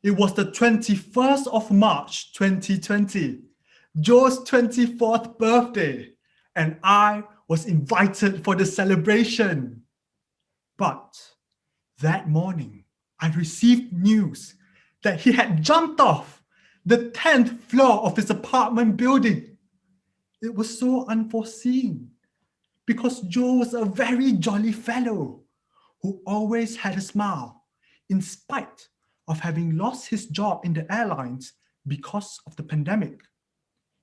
It was the 21st of March 2020, Joe's 24th birthday, and I was invited for the celebration. But that morning, I received news that he had jumped off the 10th floor of his apartment building. It was so unforeseen because Joe was a very jolly fellow who always had a smile in spite of having lost his job in the airlines because of the pandemic.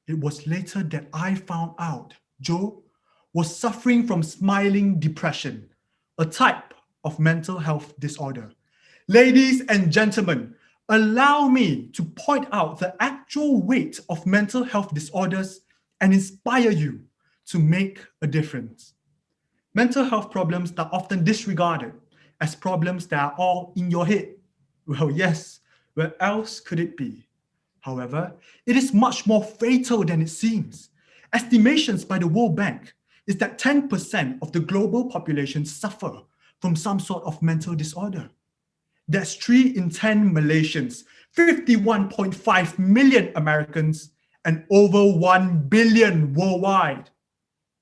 It was later that I found out Joe was suffering from smiling depression, a type of mental health disorder. Ladies and gentlemen, allow me to point out the actual weight of mental health disorders and inspire you to make a difference. Mental health problems are often disregarded as problems that are all in your head. Well, yes, where else could it be? However, it is much more fatal than it seems. Estimations by the World Bank is that 10% of the global population suffer from some sort of mental disorder. That's 3 in 10 Malaysians, 51.5 million Americans, and over 1 billion worldwide.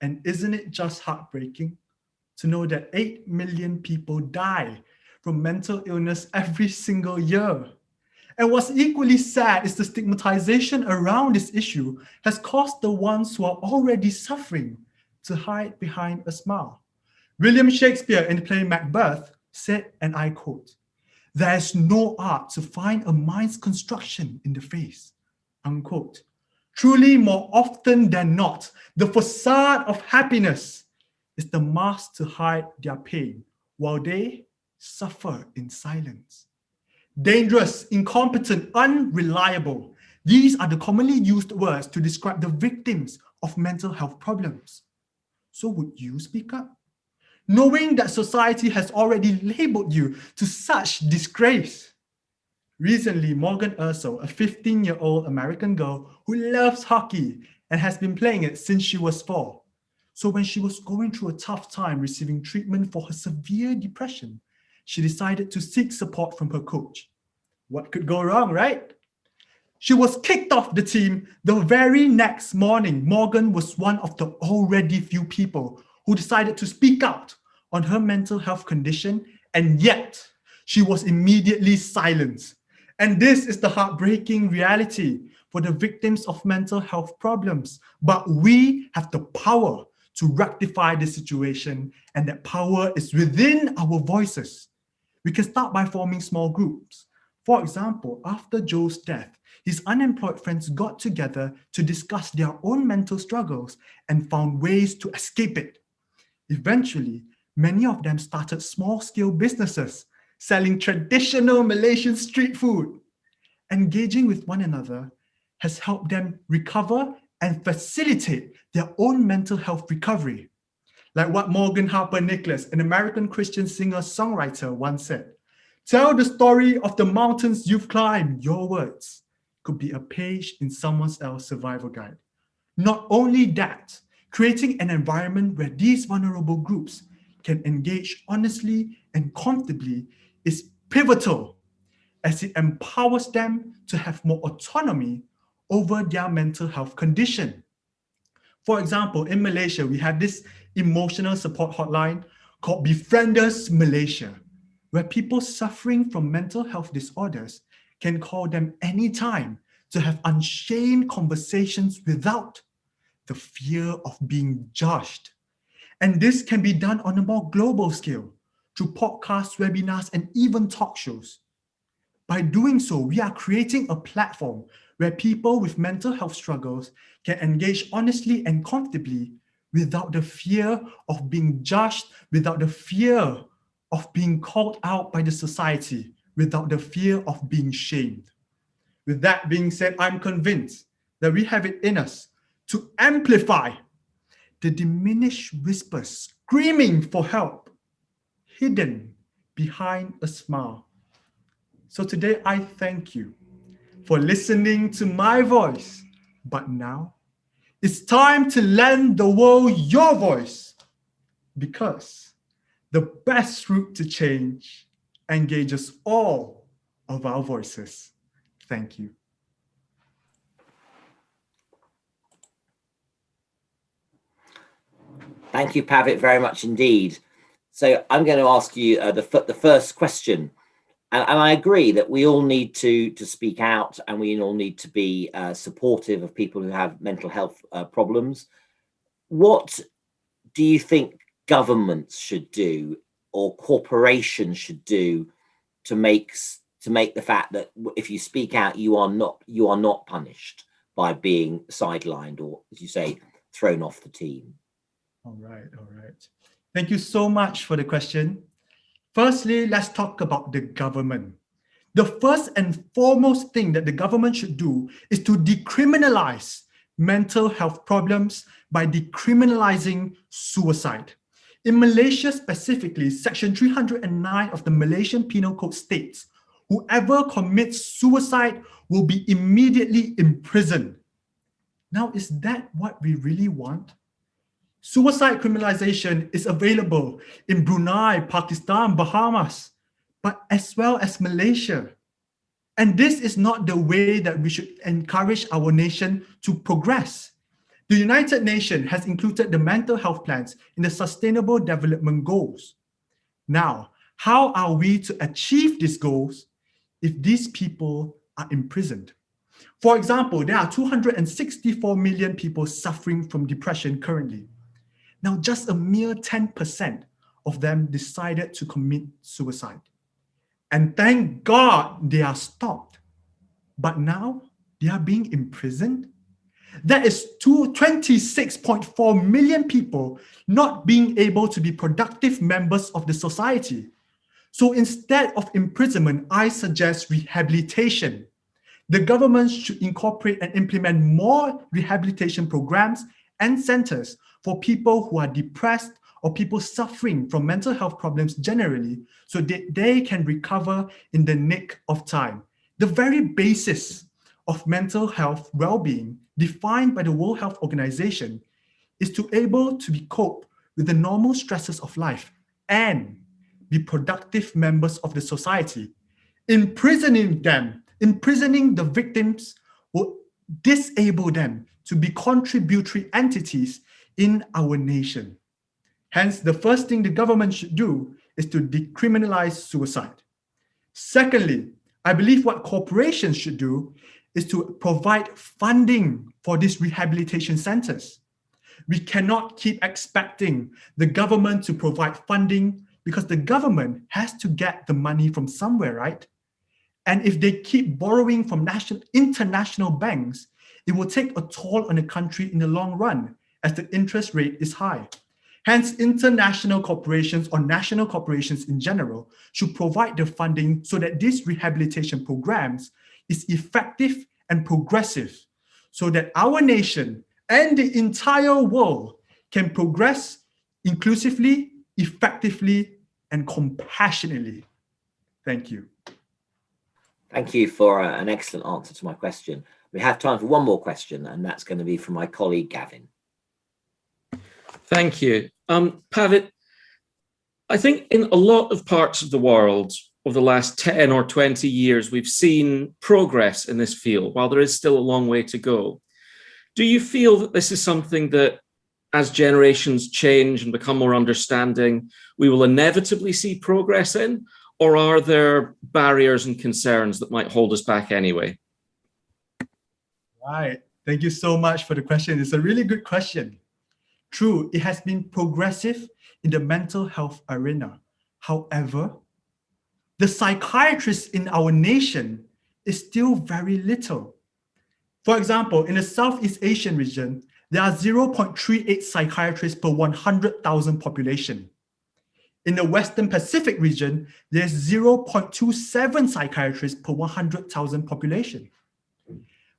And isn't it just heartbreaking to know that 8 million people die from mental illness every single year? And what's equally sad is the stigmatization around this issue has caused the ones who are already suffering to hide behind a smile. William Shakespeare in the play Macbeth said, and I quote, "There is no art to find a mind's construction in the face," unquote. Truly, more often than not, the facade of happiness is the mask to hide their pain, while they suffer in silence. Dangerous, incompetent, unreliable. These are the commonly used words to describe the victims of mental health problems. So would you speak up? Knowing that society has already labeled you to such disgrace. Recently, Morgan Urso, a 15-year-old American girl who loves hockey and has been playing it since she was 4. So when she was going through a tough time receiving treatment for her severe depression, she decided to seek support from her coach. What could go wrong, right? She was kicked off the team the very next morning. Morgan was one of the already few people who decided to speak out on her mental health condition, and yet she was immediately silenced. And this is the heartbreaking reality for the victims of mental health problems. But we have the power to rectify the situation, and that power is within our voices. We can start by forming small groups. For example, after Joe's death, his unemployed friends got together to discuss their own mental struggles and found ways to escape it. Eventually, many of them started small-scale businesses, selling traditional Malaysian street food. Engaging with one another has helped them recover and facilitate their own mental health recovery. Like what Morgan Harper Nicholas, an American Christian singer-songwriter, once said, "Tell the story of the mountains you've climbed. Your words could be a page in someone else's survival guide." Not only that, creating an environment where these vulnerable groups can engage honestly and comfortably is pivotal, as it empowers them to have more autonomy over their mental health condition. For example, in Malaysia, we have this emotional support hotline called Befrienders Malaysia, where people suffering from mental health disorders can call them anytime to have unshamed conversations without the fear of being judged. And this can be done on a more global scale through podcasts, webinars, and even talk shows. By doing so, we are creating a platform where people with mental health struggles can engage honestly and comfortably without the fear of being judged, without the fear of being called out by the society, without the fear of being shamed. With that being said, I'm convinced that we have it in us to amplify the diminished whispers screaming for help, hidden behind a smile. So today I thank you for listening to my voice. But now it's time to lend the world your voice, because the best route to change engages all of our voices. Thank you. Thank you, Pavit, very much indeed. So I'm going to ask you the first question. And I agree that we all need to speak out, and we all need to be supportive of people who have mental health problems. What do you think governments should do, or corporations should do, to make the fact that if you speak out, you are not punished by being sidelined, or, as you say, thrown off the team? All right. Thank you so much for the question. Firstly, let's talk about the government. The first and foremost thing that the government should do is to decriminalize mental health problems by decriminalizing suicide. In Malaysia specifically, Section 309 of the Malaysian Penal Code states, whoever commits suicide will be immediately imprisoned. Now, is that what we really want? Suicide criminalization is available in Brunei, Pakistan, Bahamas, but as well as Malaysia. And this is not the way that we should encourage our nation to progress. The United Nations has included the mental health plans in the Sustainable Development Goals. Now, how are we to achieve these goals if these people are imprisoned? For example, there are 264 million people suffering from depression currently. Now, just a mere 10% of them decided to commit suicide. And thank God they are stopped. But now they are being imprisoned. That is 26.4 million people not being able to be productive members of the society. So instead of imprisonment, I suggest rehabilitation. The government should incorporate and implement more rehabilitation programs and centers for people who are depressed or people suffering from mental health problems generally, so that they can recover in the nick of time. The very basis of mental health well-being, defined by the World Health Organization, is to able to be cope with the normal stresses of life and be productive members of the society. Imprisoning the victims will disable them to be contributory entities in our nation. Hence, the first thing the government should do is to decriminalize suicide. Secondly, I believe what corporations should do is to provide funding for these rehabilitation centers. We cannot keep expecting the government to provide funding because the government has to get the money from somewhere, right? And if they keep borrowing from international banks, it will take a toll on the country in the long run as the interest rate is high. Hence, international corporations or national corporations in general should provide the funding so that these rehabilitation programs is effective and progressive, so that our nation and the entire world can progress inclusively, effectively, and compassionately. Thank you. Thank you for an excellent answer to my question. We have time for one more question, and that's going to be from my colleague, Gavin. Thank you. Pavit, I think in a lot of parts of the world over the last 10 or 20 years, we've seen progress in this field, while there is still a long way to go. Do you feel that this is something that, as generations change and become more understanding, we will inevitably see progress in? Or are there barriers and concerns that might hold us back anyway? Right. Thank you so much for the question. It's a really good question. True, it has been progressive in the mental health arena. However, the psychiatrists in our nation is still very little. For example, in the Southeast Asian region, there are 0.38 psychiatrists per 100,000 population. In the Western Pacific region, there's 0.27 psychiatrists per 100,000 population.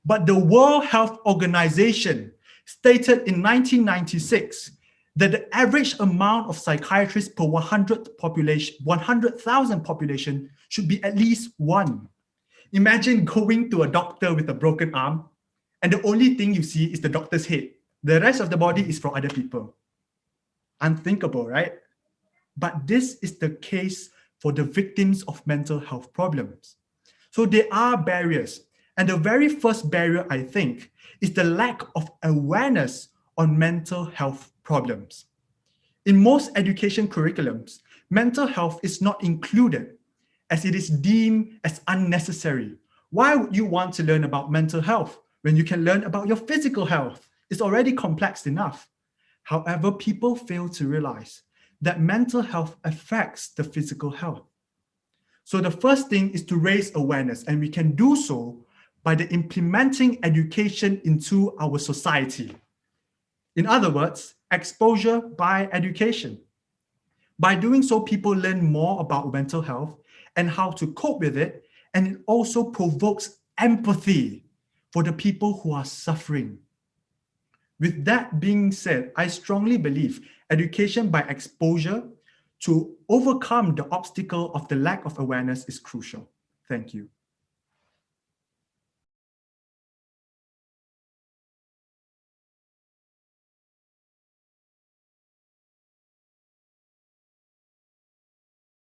But the World Health Organization stated in 1996 that the average amount of psychiatrists per 100,000 population should be at least one. Imagine going to a doctor with a broken arm, and the only thing you see is the doctor's head. The rest of the body is for other people. Unthinkable, right? But this is the case for the victims of mental health problems. So there are barriers. And the very first barrier, I think, is the lack of awareness on mental health problems. In most education curriculums, mental health is not included as it is deemed as unnecessary. Why would you want to learn about mental health when you can learn about your physical health? It's already complex enough. However, people fail to realize that mental health affects the physical health. So the first thing is to raise awareness, and we can do so by the implementing education into our society. In other words, exposure by education. By doing so, people learn more about mental health and how to cope with it, and it also provokes empathy for the people who are suffering. With that being said, I strongly believe education by exposure to overcome the obstacle of the lack of awareness is crucial. Thank you.